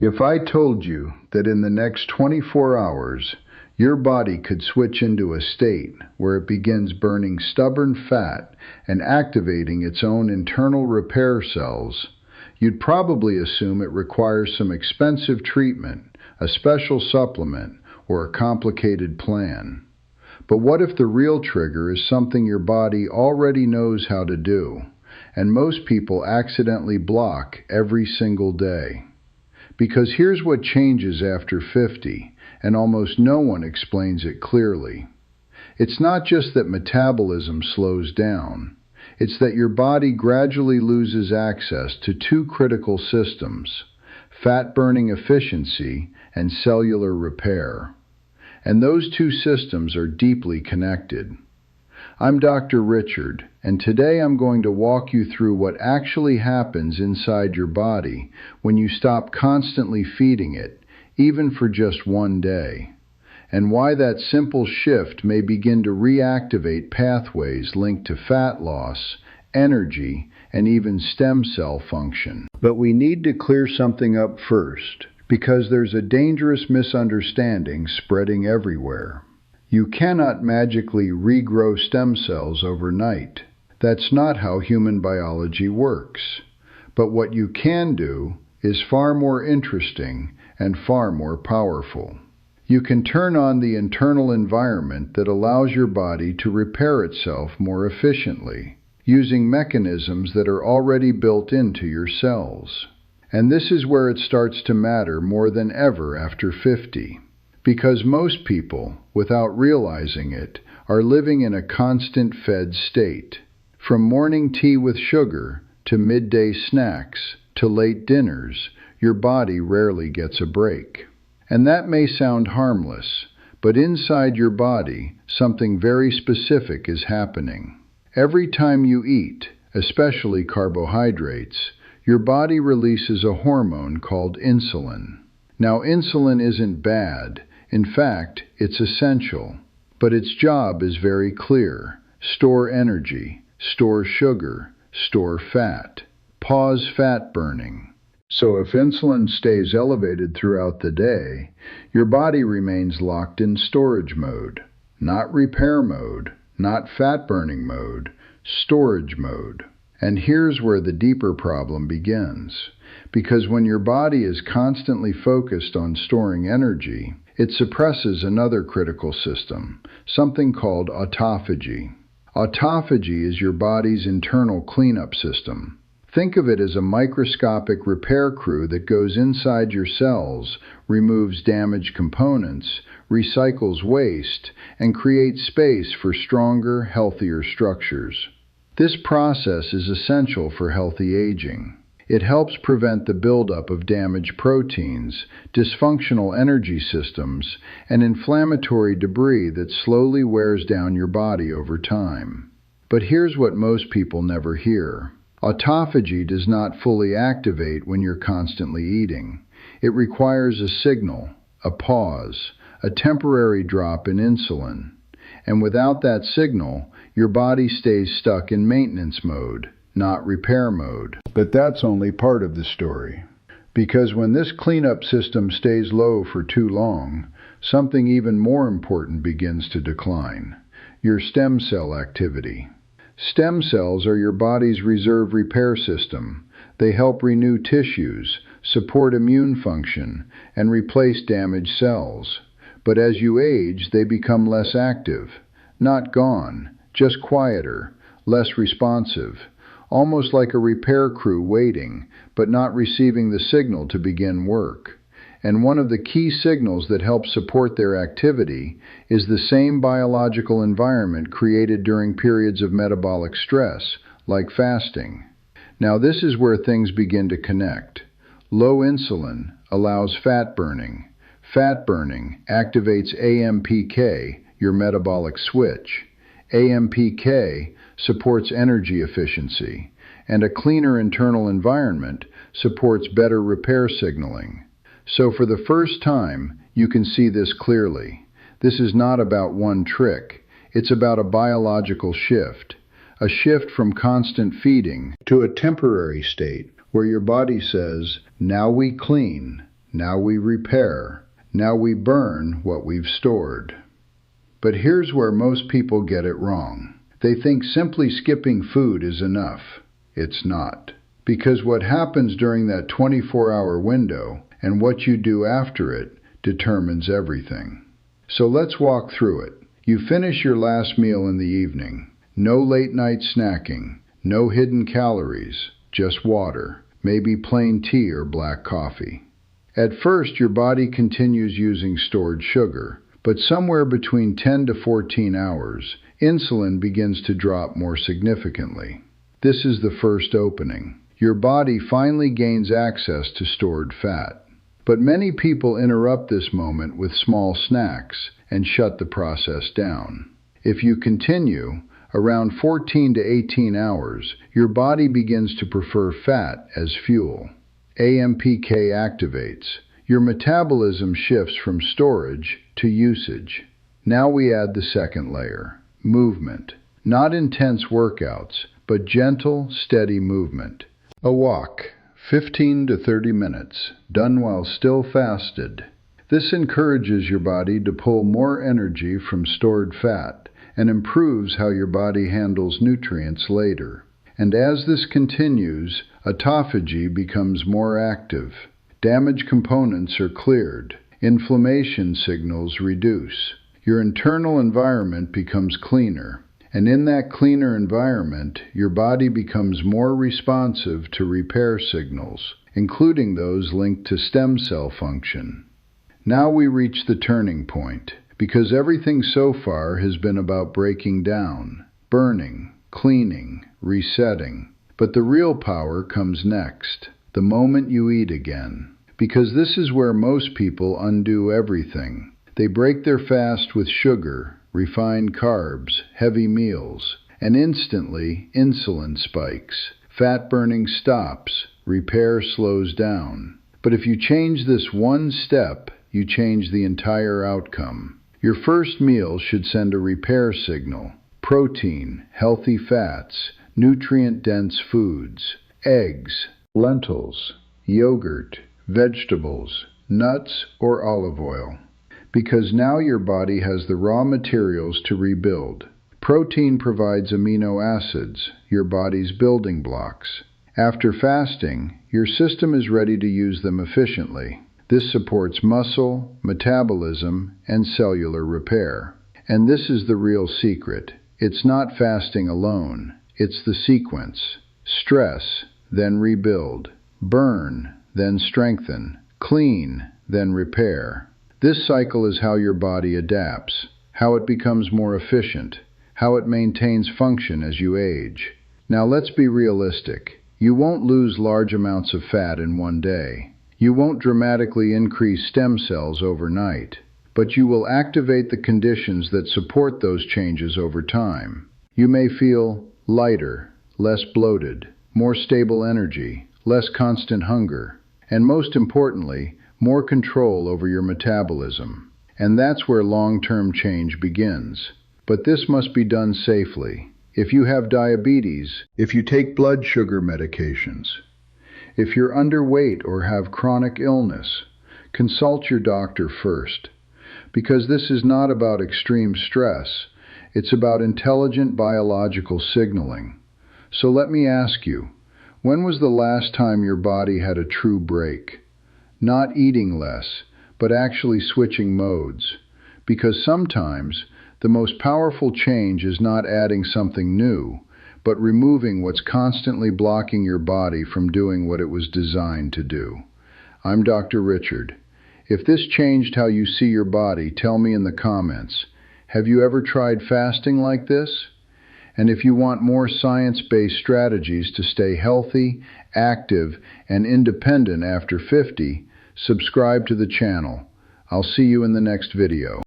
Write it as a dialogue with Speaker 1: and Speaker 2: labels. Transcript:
Speaker 1: If I told you that in the next 24 hours, your body could switch into a state where it begins burning stubborn fat and activating its own internal repair cells, you'd probably assume it requires some expensive treatment, a special supplement, or a complicated plan. But what if the real trigger is something your body already knows how to do, and most people accidentally block every single day? Because here's what changes after 50, and almost no one explains it clearly. It's not just that metabolism slows down. It's that your body gradually loses access to two critical systems: fat-burning efficiency and cellular repair. And those two systems are deeply connected. I'm Dr. Richard, and today I'm going to walk you through what actually happens inside your body when you stop constantly feeding it, even for just one day, and why that simple shift may begin to reactivate pathways linked to fat loss, energy, and even stem cell function. But we need to clear something up first, because there's a dangerous misunderstanding spreading everywhere. You cannot magically regrow stem cells overnight. That's not how human biology works. But what you can do is far more interesting and far more powerful. You can turn on the internal environment that allows your body to repair itself more efficiently, using mechanisms that are already built into your cells. And this is where it starts to matter more than ever after 50. Because most people, without realizing it, are living in a constant fed state. From morning tea with sugar, to midday snacks, to late dinners, your body rarely gets a break. And that may sound harmless, but inside your body, something very specific is happening. Every time you eat, especially carbohydrates, your body releases a hormone called insulin. Now, insulin isn't bad. In fact, it's essential. But its job is very clear: store energy, store sugar, store fat, pause fat burning. So if insulin stays elevated throughout the day, your body remains locked in storage mode. Not repair mode, not fat burning mode, storage mode. And here's where the deeper problem begins. Because when your body is constantly focused on storing energy, it suppresses another critical system, something called autophagy. Autophagy is your body's internal cleanup system. Think of it as a microscopic repair crew that goes inside your cells, removes damaged components, recycles waste, and creates space for stronger, healthier structures. This process is essential for healthy aging. It helps prevent the buildup of damaged proteins, dysfunctional energy systems, and inflammatory debris that slowly wears down your body over time. But here's what most people never hear. Autophagy does not fully activate when you're constantly eating. It requires a signal, a pause, a temporary drop in insulin. And without that signal, your body stays stuck in maintenance mode, not repair mode. But that's only part of the story. Because when this cleanup system stays low for too long, something even more important begins to decline: your stem cell activity. Stem cells are your body's reserve repair system. They help renew tissues, support immune function, and replace damaged cells. But as you age, they become less active. Not gone, just quieter, less responsive. Almost like a repair crew waiting, but not receiving the signal to begin work. And one of the key signals that helps support their activity is the same biological environment created during periods of metabolic stress, like fasting. Now this is where things begin to connect. Low insulin allows fat burning. Fat burning activates AMPK, your metabolic switch. AMPK supports energy efficiency, and a cleaner internal environment supports better repair signaling. So for the first time, you can see this clearly. This is not about one trick. It's about a biological shift. A shift from constant feeding to a temporary state where your body says, now we clean, Now we repair. Now we burn what we've stored. But here's where most people get it wrong. They think simply skipping food is enough. It's not. Because what happens during that 24-hour window and what you do after it determines everything. So let's walk through it. You finish your last meal in the evening. No late night snacking. No hidden calories. Just water. Maybe plain tea or black coffee. At first, your body continues using stored sugar, but somewhere between 10 to 14 hours, insulin begins to drop more significantly. This is the first opening. Your body finally gains access to stored fat. But many people interrupt this moment with small snacks and shut the process down. If you continue, around 14 to 18 hours, your body begins to prefer fat as fuel. AMPK activates. Your metabolism shifts from storage to usage. Now we add the second layer, movement. Not intense workouts, but gentle, steady movement. A walk, 15 to 30 minutes, done while still fasted. This encourages your body to pull more energy from stored fat and improves how your body handles nutrients later. And as this continues, autophagy becomes more active. Damaged components are cleared. Inflammation signals reduce. Your internal environment becomes cleaner. And in that cleaner environment, your body becomes more responsive to repair signals, including those linked to stem cell function. Now we reach the turning point, because everything so far has been about breaking down, burning, cleaning, resetting. But the real power comes next, the moment you eat again. Because this is where most people undo everything. They break their fast with sugar, refined carbs, heavy meals, and instantly insulin spikes. Fat burning stops, repair slows down. But if you change this one step, you change the entire outcome. Your first meal should send a repair signal. Protein, healthy fats, nutrient-dense foods, eggs, lentils, yogurt, vegetables, nuts, or olive oil. Because now your body has the raw materials to rebuild. Protein provides amino acids, your body's building blocks. After fasting, your system is ready to use them efficiently. This supports muscle, metabolism, and cellular repair. And this is the real secret. It's not fasting alone. It's the sequence. Stress, then rebuild. Burn, then strengthen. Clean, then repair. This cycle is how your body adapts, how it becomes more efficient, how it maintains function as you age. Now let's be realistic. You won't lose large amounts of fat in one day. You won't dramatically increase stem cells overnight, but you will activate the conditions that support those changes over time. You may feel lighter, less bloated, more stable energy, less constant hunger, and most importantly, more control over your metabolism. And that's where long-term change begins. But this must be done safely. If you have diabetes, if you take blood sugar medications, if you're underweight or have chronic illness, consult your doctor first. Because this is not about extreme stress, it's about intelligent biological signaling. So let me ask you, when was the last time your body had a true break? Not eating less, but actually switching modes. Because sometimes the most powerful change is not adding something new, but removing what's constantly blocking your body from doing what it was designed to do. I'm Dr. Richard. If this changed how you see your body, tell me in the comments. Have you ever tried fasting like this? And if you want more science-based strategies to stay healthy, active, and independent after 50, subscribe to the channel. I'll see you in the next video.